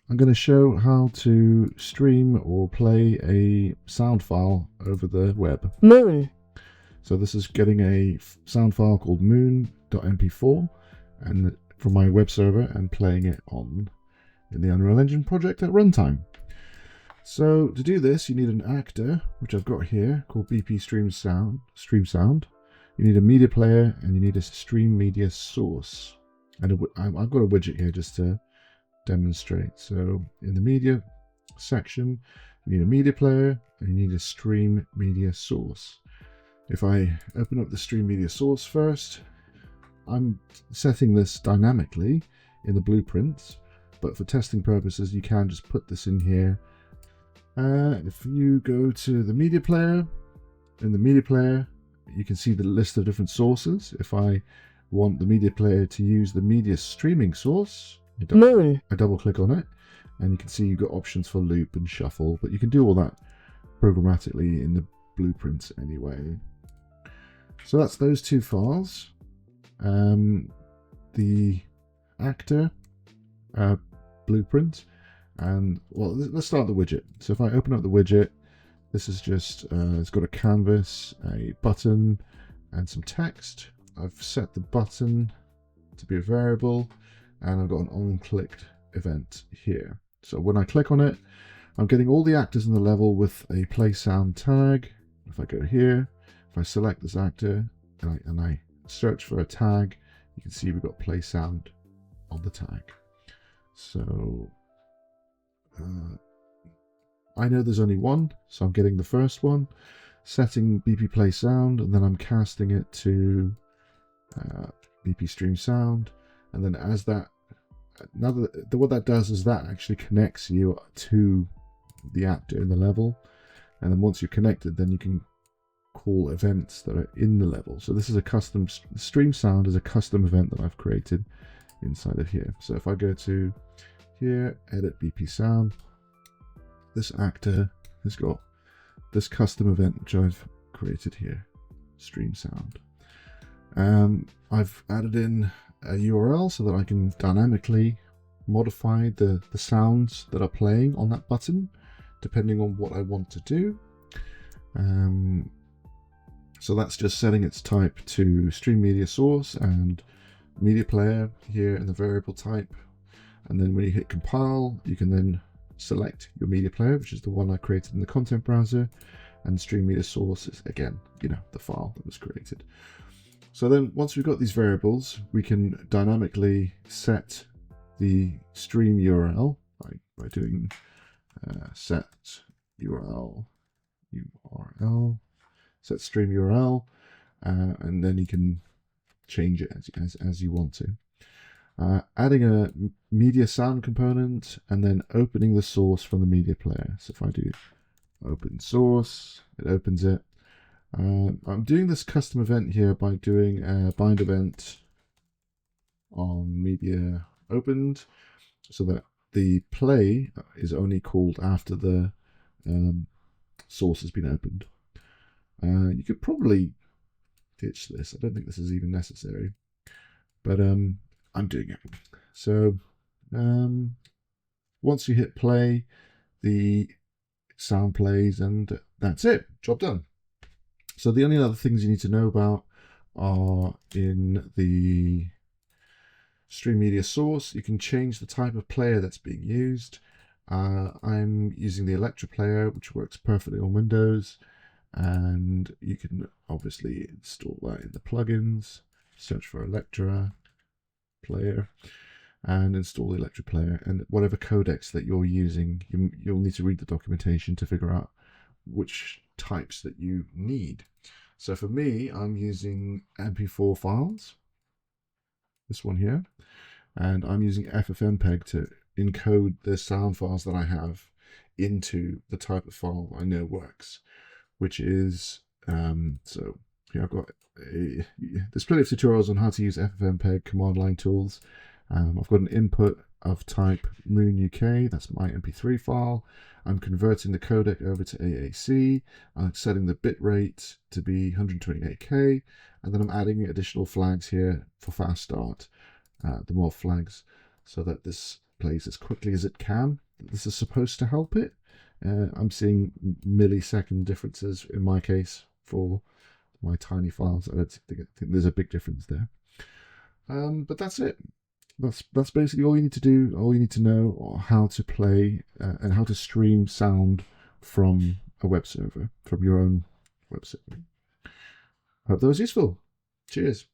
I'm going to show how to stream or play a sound file over the web. Moon. So this is getting a sound file called moon.mp4 and from my web server and playing it in the Unreal Engine project at runtime. So to do this, you need an actor, which I've got here, called BP Stream Sound. You need a media player and you need a stream media source. And I've got a widget here just to demonstrate. So in the media section, you need a media player and you need a stream media source. If I open up the stream media source first, I'm setting this dynamically in the blueprints, but for testing purposes, you can just put this in here. If you go to the media player, in the media player, you can see the list of different sources. If I want the media player to use the media streaming source, I double click on it, and you can see you've got options for loop and shuffle, but you can do all that programmatically in the blueprints anyway. So that's those two files. The actor blueprint, and well, let's start the widget. So if I open up the widget, this is just it's got a canvas, a button, and some text. I've set the button to be a variable, and I've got an on-clicked event here. So when I click on it, I'm getting all the actors in the level with a play sound tag. If I go here, if I select this actor and I search for a tag, you can see we've got play sound on the tag. So I know there's only one, so I'm getting the first one, setting BP play sound, and then I'm casting it to BP stream sound. And then as that, what that does is that actually connects you to the actor in the level. And then once you're connected, then you can call events that are in the level. So this is a custom, stream sound is a custom event that I've created inside of here. So if I go to here, edit BP sound, this actor has got this custom event which I've created here, stream sound. I've added in a URL so that I can dynamically modify the sounds that are playing on that button depending on what I want to do. So that's just setting its type to stream media source and media player here in the variable type. And then when you hit compile, you can then select your media player, which is the one I created in the content browser, and stream media source is again, the file that was created. So then once we've got these variables, we can dynamically set the stream URL by doing set URL, set stream URL, and then you can change it as you want to. Adding a media sound component and then opening the source from the media player. So if I do open source, it opens it. I'm doing this custom event here by doing a bind event on media opened, so that the play is only called after the source has been opened. You could probably ditch this. I don't think this is even necessary, but I'm doing it. So once you hit play, the sound plays, and that's it. Job done. So the only other things you need to know about are in the stream media source. You can change the type of player that's being used. I'm using the Electra player, which works perfectly on Windows, and you can obviously install that in the plugins, search for Electra player and install the Electra player, and whatever codecs that you're using, you'll need to read the documentation to figure out which types that you need. So for me, I'm using MP4 files, this one here, and I'm using FFmpeg to encode the sound files that I have into the type of file I know works, which is so here I've got there's plenty of tutorials on how to use FFmpeg command line tools. I've got an input of type Moon UK, that's my MP3 file. I'm converting the codec over to AAC. I'm setting the bit rate to be 128K, and then I'm adding additional flags here for fast start, the mod flags, so that this plays as quickly as it can. This is supposed to help it. I'm seeing millisecond differences in my case for my tiny files. I don't think there's a big difference there. But that's it. That's basically all you need to do. All you need to know are how to play and how to stream sound from a web server, from your own web server. Hope that was useful. Cheers.